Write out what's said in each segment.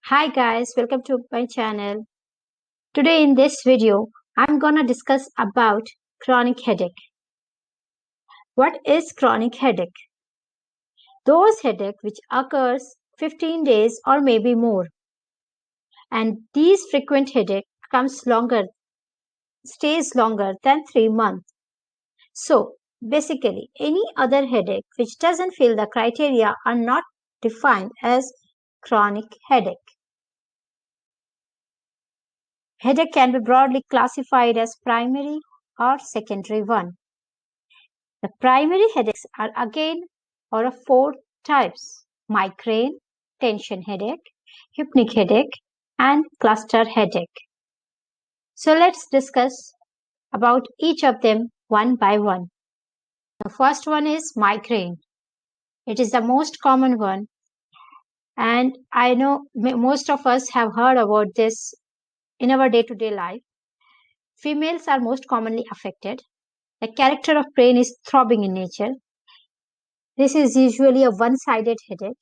Hi guys, welcome to my channel. Today in this video, I'm gonna discuss about chronic headache. What is chronic headache? Those headache which occurs 15 days or maybe more. And these frequent headache stays longer than 3 months. So basically, any other headache which doesn't fill the criteria are not defined as chronic headache. Headache can be broadly classified as primary or secondary one. The primary headaches are again or of four types: migraine, tension headache, hypnic headache, and cluster headache. So let's discuss about each of them one by one. The first one is migraine. It is the most common one, and I know most of us have heard about this in our day-to-day life. Females are most commonly affected. The character of brain is throbbing in nature. This is usually a one-sided headache.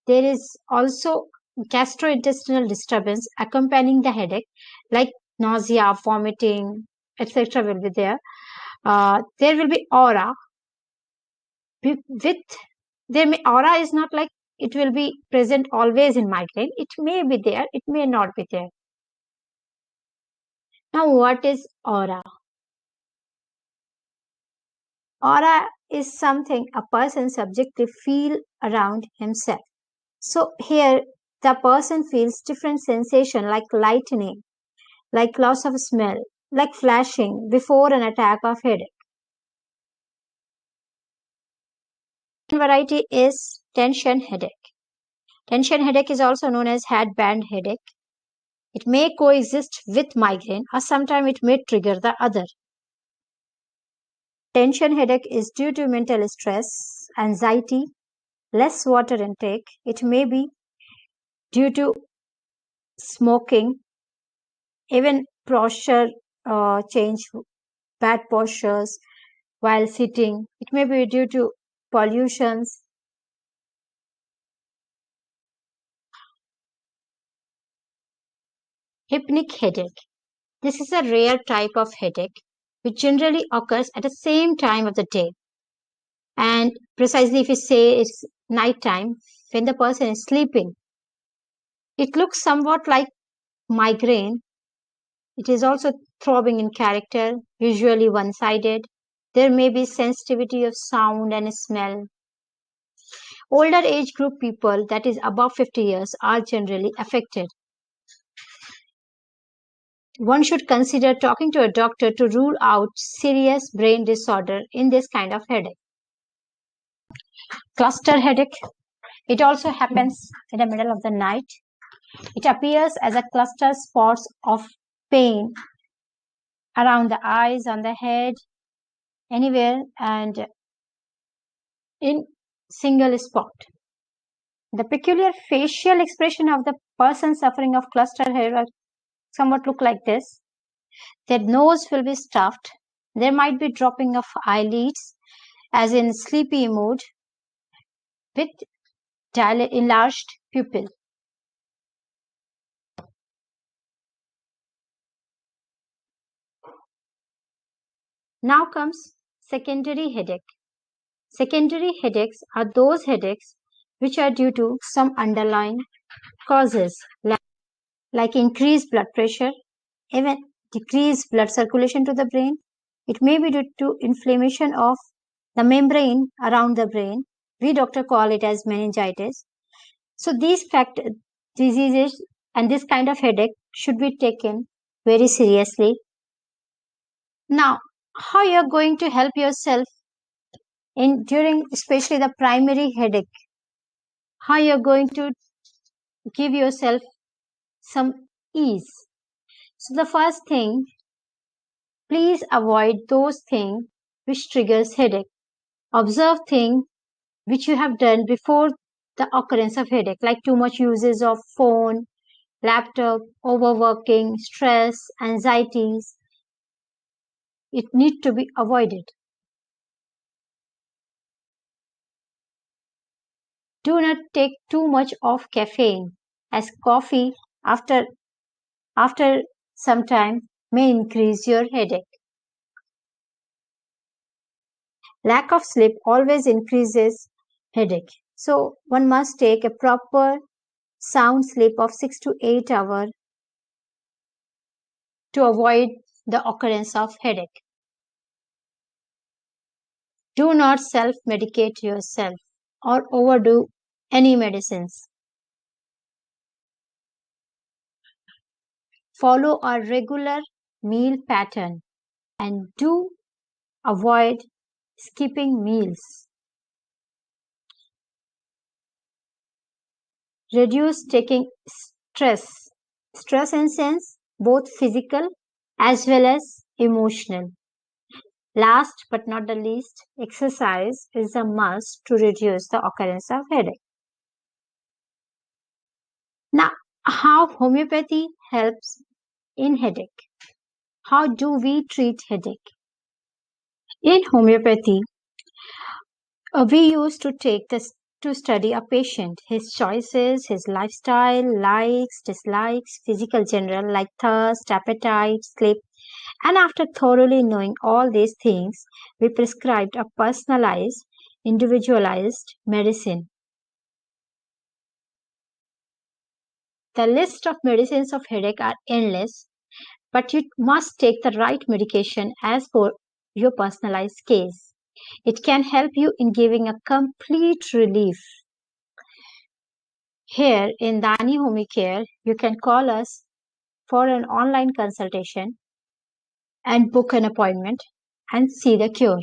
There is also gastrointestinal disturbance accompanying the headache, like nausea, vomiting, etc. will be there. There will be aura. With aura is not like it will be present always in migraine. It may be there, it may not be there. Now, what is aura? Aura is something a person subjectively feel around himself. So here the person feels different sensation like lightning, like loss of smell, like flashing before an attack of headache. One variety is tension headache. Tension headache is also known as headband headache. It may coexist with migraine or sometimes it may trigger the other. Tension headache is due to mental stress, anxiety, less water intake. It may be due to smoking, even posture change, bad postures while sitting. It may be due to pollutions. Hypnic headache. This is a rare type of headache which generally occurs at the same time of the day. And precisely if you say it's nighttime, when the person is sleeping, it looks somewhat like migraine. It is also throbbing in character, usually one-sided. There may be sensitivity of sound and smell. Older age group people, that is above 50 years, are generally affected. One should consider talking to a doctor to rule out serious brain disorder in this kind of headache. Cluster headache. It also happens in the middle of the night. It appears as a cluster spots of pain around the eyes, on the head, anywhere, and in single spot. The peculiar facial expression of the person suffering of cluster headache somewhat look like this. Their nose will be stuffed. There might be dropping of eyelids, as in sleepy mood, with enlarged pupil. Now comes secondary headache. Secondary headaches are those headaches which are due to some underlying causes like increased blood pressure, even decreased blood circulation to the brain. It may be due to inflammation of the membrane around the brain. We doctor call it as meningitis. So these diseases and this kind of headache should be taken very seriously. Now, how you are going to help yourself in during especially the primary headache? How you are going to give yourself some ease? So the first thing, please avoid those things which triggers headache. Observe things which you have done before the occurrence of headache, like too much uses of phone, laptop, overworking, stress, anxieties. It need to be avoided. Do not take too much of caffeine. as coffee after after some time may increase your headache. Lack of sleep always increases headache. So one must take a proper sound sleep of 6 to 8 hours to avoid the occurrence of headache. Do not self-medicate yourself or overdo any medicines. Follow a regular meal pattern and do avoid skipping meals. Reduce taking stress. Stress in sense both physical as well as emotional. Last but not the least, exercise is a must to reduce the occurrence of headache. Now, how homeopathy helps in headache? How do we treat headache? In homeopathy, we used to take this to study a patient, his choices, his lifestyle, likes, dislikes, physical general like thirst, appetite, sleep, and after thoroughly knowing all these things, we prescribed a personalized, individualized medicine. The list of medicines of headache are endless, but you must take the right medication as per your personalized case. It can help you in giving a complete relief. Here in Dani Home Care, you can call us for an online consultation and book an appointment and see the cure.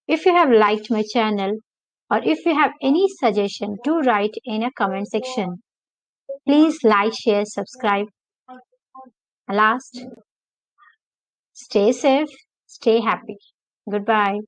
If you have liked my channel or if you have any suggestion, do write in a comment section. Please like, share, subscribe. Last, stay safe, stay happy. Goodbye.